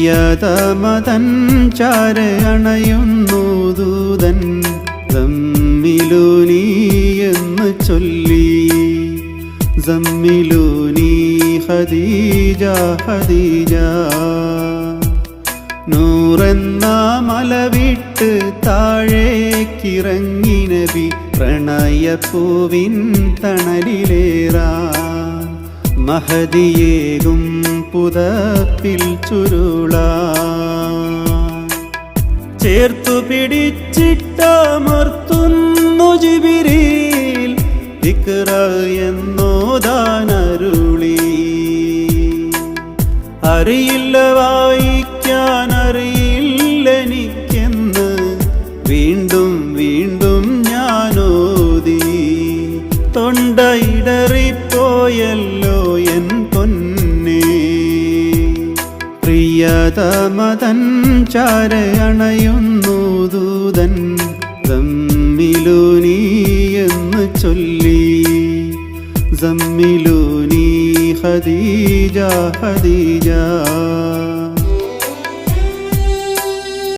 പ്രിയതമതൻ ചാരയണയുന്നു ദൂതൻ സമ്മിലൂനി എന്ന് ചൊല്ലി. സമ്മിലൂനി ഖദീജ ഖദീജ. നൂറെന്ന മലവിട്ട് താഴേക്കിറങ്ങി നബി പ്രണയപ്പൂവിൻ തണലിലേറാൻ. മഹദിയേകും പുതപ്പിൽ ചുരുളാൻ. ചേർത്തു പിടിച്ചിട്ടമർത്തുന്നു ജിബ്രീൽ ഇഖ്റ എന്നോതാനരുളി. അറിയില്ല വായിക്കാൻ അറിയില്ലെനിക്കെന്ന് വീണ്ടും വീണ്ടും ഞാനോതി. തൊണ്ടയിടറിപ്പോയല്ലോ എൻ പൊന്നേ. പ്രിയതമതൻ ചാരയണയുന്നു ദൂതൻ സമ്മിലൂനി എന്ന് ചൊല്ലി. സമ്മിലൂനി ഖദീജ ഖദീജ.